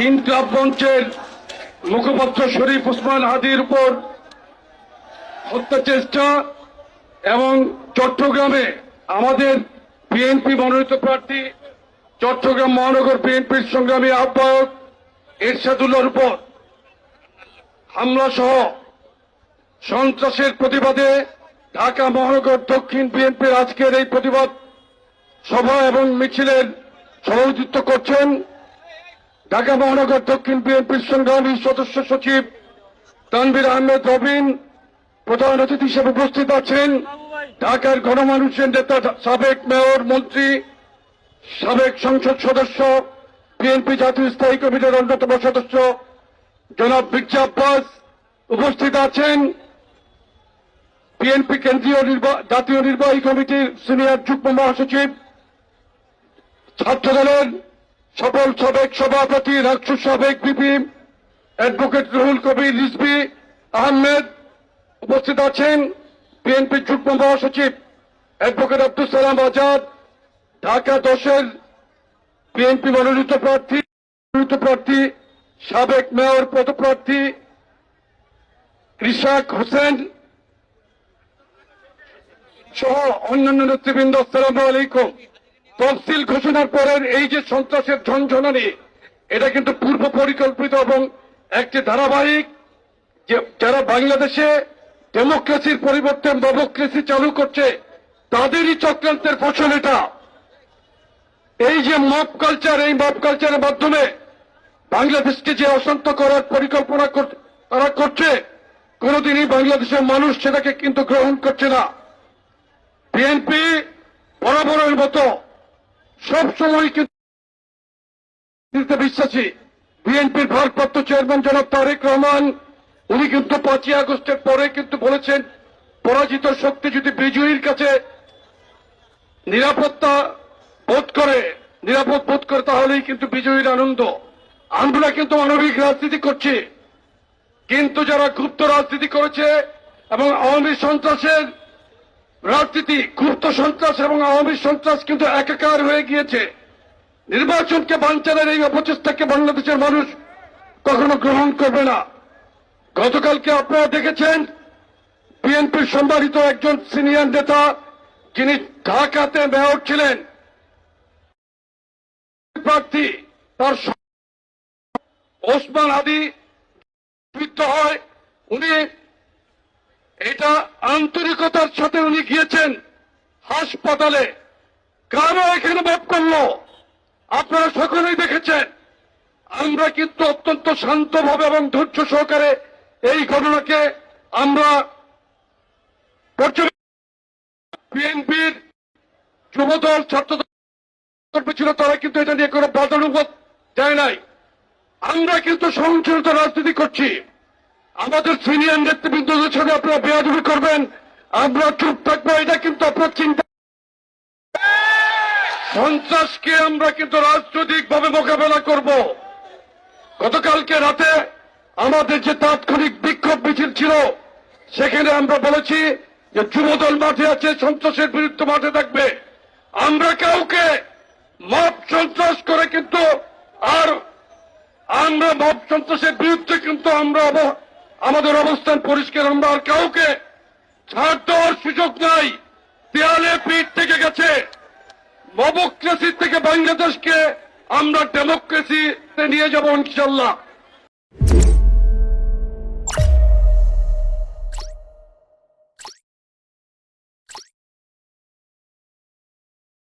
ইনকিলাব মঞ্চের মুখপাত্র শরীফ ওসমান হাদির উপর হত্যা চেষ্টা এবং চট্টগ্রামে আমাদের বিএনপি মনোনীত প্রার্থী চট্টগ্রাম মহানগর বিএনপির সংগ্রামী আহ্বায়ক এরশাদুল্লাহর উপর হামলা সহ সন্ত্রাসের প্রতিবাদে ঢাকা মহানগর দক্ষিণ বিএনপির আজকের এই প্রতিবাদ সভা এবং মিছিলের সভাপতিত্ব করছেন ঢাকা মহানগর দক্ষিণ বিএনপির সংগ্রামী সদস্য সচিব তানভীর আহমেদ রবিন। প্রধান অতিথি হিসেবে উপস্থিত আছেন ঢাকার গণমানুষের নেতা সাবেক মেয়র মন্ত্রী সাবেক সংসদ সদস্য বিএনপি জাতীয় স্থায়ী কমিটির অন্যতম সদস্য জনাব মির্জা আব্বাস। উপস্থিত আছেন বিএনপি কেন্দ্রীয় জাতীয় নির্বাহী কমিটির সিনিয়র যুগ্ম মহাসচিব ছাত্রদলের সফল সাবেক সভাপতি রাকসুর সাবেক বিপি অ্যাডভোকেট রুহুল কবির রিজভী আহমেদ। উপস্থিত আছেন বিএনপি যুগ্ম মহাসচিব অ্যাডভোকেট আব্দুল সালাম আজাদ, ঢাকা 10-এর বিএনপি মনোনীত প্রার্থী সাবেক মেয়র পদপ্রার্থী ইশাক হোসেন সহ অন্যান্য নেতৃবৃন্দ। আসসালামু আলাইকুম। তফসিল ঘোষণার পরের এই যে সন্ত্রাসের ঝনঝনানি, এটা কিন্তু পূর্ব পরিকল্পিত এবং একটি ধারাবাহিক, যে যারা বাংলাদেশে ডেমোক্রেসির পরিবর্তে মবক্রেসি চালু করছে তাদেরই চক্রান্তের ফসল এটা। এই যে মব কালচার, এই মব কালচারের মাধ্যমে বাংলাদেশকে যে অশান্ত করার পরিকল্পনা তারা করছে, কোনদিনই বাংলাদেশের মানুষ সেটাকে কিন্তু গ্রহণ করছে না। বিএনপি বরাবরের মতো সবসময় কিন্তু বিশ্বাসী। বিএনপির ভারপ্রাপ্ত চেয়ারম্যান জনাব তারেক রহমান উনি কিন্তু 5ই আগস্টের পরে কিন্তু বলেছেন, পরাজিত শক্তি যদি বিজয়ীর কাছে নিরাপদ বোধ করে তাহলেই কিন্তু বিজয়ীর আনন্দ। আমরা কিন্তু মানবিক রাজনীতি করছি, কিন্তু যারা গুপ্ত রাজনীতি করেছে এবং আওয়ামী সন্ত্রাসের রাজনীতি, গুপ্ত সন্ত্রাস এবং আওয়ামী সন্ত্রাস কিন্তু একাকার হয়ে গিয়েছে। নির্বাচনকে বানচালের এই অপচেষ্টাকে বাংলাদেশের মানুষ কখনো গ্রহণ করবে না। গতকালকে আপনারা দেখেছেন বিএনপির সম্মানিত একজন সিনিয়র নেতা যিনি ঢাকাতে মেয়র ছিলেন, প্রার্থী তার ওসমান হাদি মৃত্যু হয়। উনি এটা আন্তরিকতার সাথে উনি গিয়েছেন হাসপাতালে। কেন এখানে মত করলো আপনারা সকলেই দেখেছেন। আমরা কিন্তু অত্যন্ত শান্তভাবে এবং ধৈর্য সহকারে এই ঘটনাকে আমরা বিএনপির যুবদল ছাত্রদল ছিল, তারা কিন্তু এটা নিয়ে কোনো বাদানুবাদ দেয় নাই। আমরা কিন্তু সহিংসত রাজনীতি করছি। আমাদের সিনিয়র নেতৃবৃন্দদের সাথে আপনারা বেয়াদবি করবেন, আমরা চুপ থাকবো, এটা কিন্তু আপনার চিন্তা। সন্ত্রাসকে আমরা কিন্তু রাজনৈতিকভাবে মোকাবেলা করব। গতকালকে রাতে আমাদের যে তাৎক্ষণিক বিক্ষোভ মিছিল ছিল, সেখানে আমরা বলেছি যে যুবদল মাঠে আছে, সন্ত্রাসের বিরুদ্ধে মাঠে থাকবে। আমরা কাউকে মব সন্ত্রাস করে কিন্তু আমরা মব সন্ত্রাসের বিরুদ্ধে কিন্তু আমরা আমাদের অবস্থান পরিষ্কার। আমরা আর কাউকে ছাড় দেওয়ার সুযোগ নাই। দেয়ালে পিঠ থেকে গেছে। মবক্রেসি থেকে বাংলাদেশকে আমরা ডেমোক্রেসিতে নিয়ে যাব ইনশাল্লাহ।